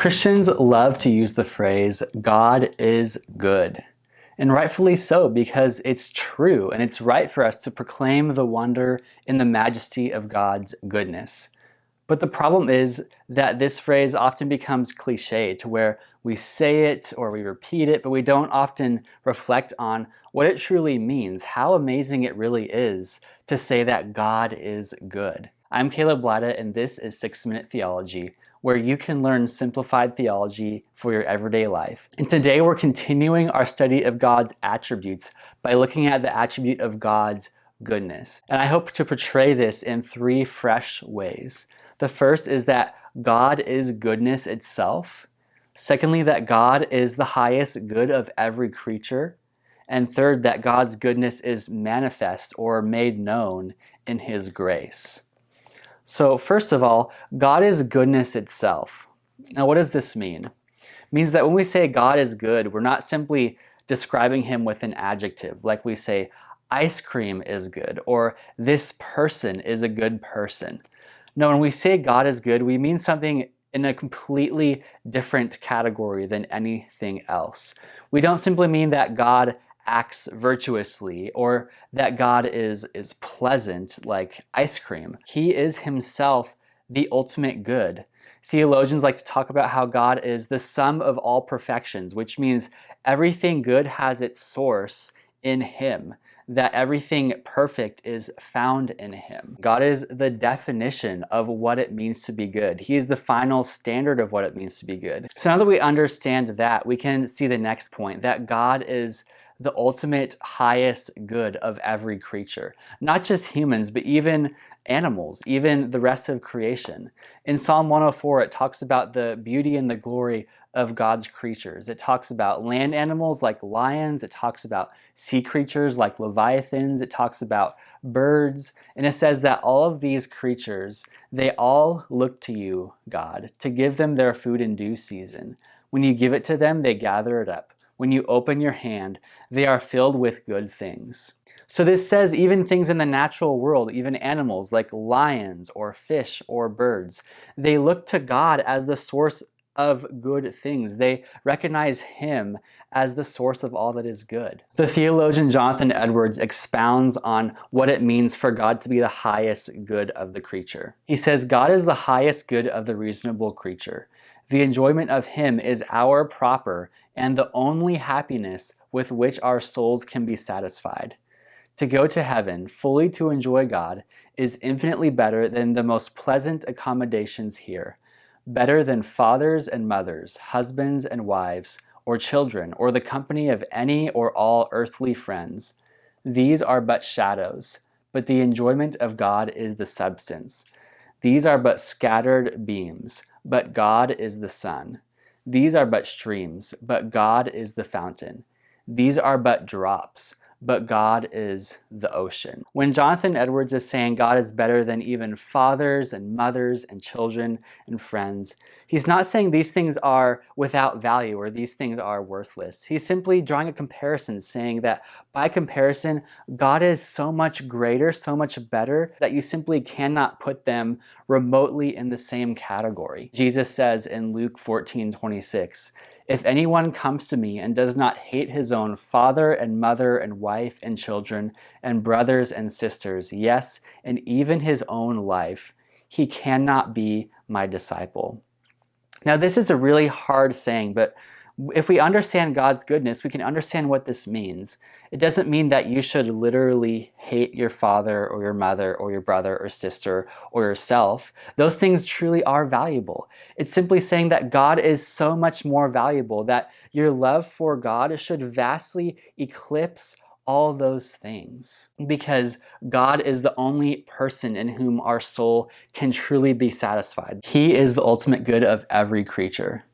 Christians love to use the phrase, God is good. And rightfully so, because it's true and it's right for us to proclaim the wonder and the majesty of God's goodness. But the problem is that this phrase often becomes cliche to where we say it or we repeat it, but we don't often reflect on what it truly means, how amazing it really is to say that God is good. I'm Caleb Latta, and this is 6-Minute Theology, where you can learn simplified theology for your everyday life. And today we're continuing our study of God's attributes by looking at the attribute of God's goodness. And I hope to portray this in 3 fresh ways. The first is that God is goodness itself. Secondly, that God is the highest good of every creature. And third, that God's goodness is manifest or made known in His grace. So first of all, God is goodness itself. Now what does this mean? It means that when we say God is good, we're not simply describing Him with an adjective, like we say ice cream is good or this person is a good person. No, when we say God is good, we mean something in a completely different category than anything else. We don't simply mean that God acts virtuously or that God is pleasant like ice cream. He is Himself the ultimate good. Theologians like to talk about how God is the sum of all perfections, which means everything good has its source in Him, that everything perfect is found in Him. God is the definition of what it means to be good. He is the final standard of what it means to be good. So now that we understand that, we can see the next point, that God is the ultimate highest good of every creature. Not just humans, but even animals, even the rest of creation. In Psalm 104, it talks about the beauty and the glory of God's creatures. It talks about land animals like lions. It talks about sea creatures like leviathans. It talks about birds. And it says that all of these creatures, they all look to you, God, to give them their food in due season. When you give it to them, they gather it up. When you open your hand, they are filled with good things. So this says even things in the natural world, even animals like lions or fish or birds, they look to God as the source of good things. They recognize Him as the source of all that is good. The theologian Jonathan Edwards expounds on what it means for God to be the highest good of the creature. He says, God is the highest good of the reasonable creature. The enjoyment of Him is our proper and the only happiness with which our souls can be satisfied. To go to heaven, fully to enjoy God, is infinitely better than the most pleasant accommodations here, better than fathers and mothers, husbands and wives, or children, or the company of any or all earthly friends. These are but shadows, but the enjoyment of God is the substance. These are but scattered beams, but God is the sun. These are but streams, but God is the fountain. These are but drops, but God is the ocean. When Jonathan Edwards is saying God is better than even fathers and mothers and children and friends, he's not saying these things are without value or these things are worthless. He's simply drawing a comparison, saying that by comparison, God is so much greater, so much better, that you simply cannot put them remotely in the same category. Jesus says in Luke 14:26, if anyone comes to me and does not hate his own father and mother and wife and children and brothers and sisters, yes, and even his own life, he cannot be my disciple. Now, this is a really hard saying, but if we understand God's goodness, we can understand what this means. It doesn't mean that you should literally hate your father or your mother or your brother or sister or yourself. Those things truly are valuable. It's simply saying that God is so much more valuable, that your love for God should vastly eclipse all those things, because God is the only person in whom our soul can truly be satisfied. He is the ultimate good of every creature.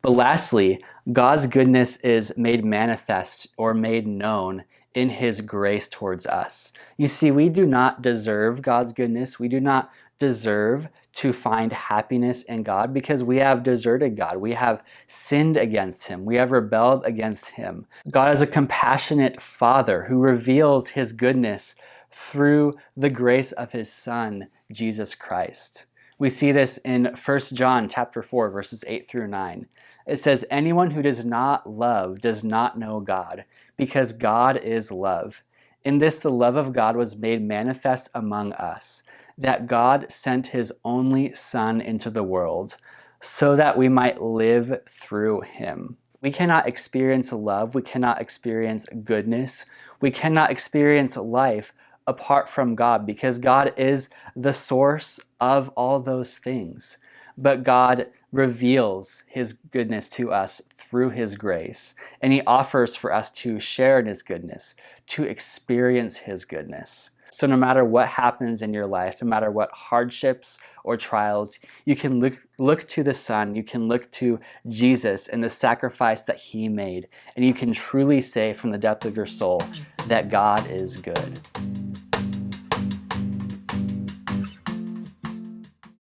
But lastly, God's goodness is made manifest or made known in His grace towards us. You see, we do not deserve God's goodness. We do not deserve to find happiness in God because we have deserted God. We have sinned against Him. We have rebelled against Him. God is a compassionate Father who reveals His goodness through the grace of His Son, Jesus Christ. We see this in 1 John chapter 4, verses 8 through 9. It says, "Anyone who does not love does not know God, because God is love. In this the love of God was made manifest among us, that God sent his only Son into the world, so that we might live through him." We cannot experience love, we cannot experience goodness, we cannot experience life apart from God, because God is the source of all those things. But God reveals his goodness to us through his grace, and he offers for us to share in his goodness, to experience his goodness. So no matter what happens in your life, no matter what hardships or trials, you can look to the Son, you can look to Jesus and the sacrifice that he made, and you can truly say from the depth of your soul that God is good.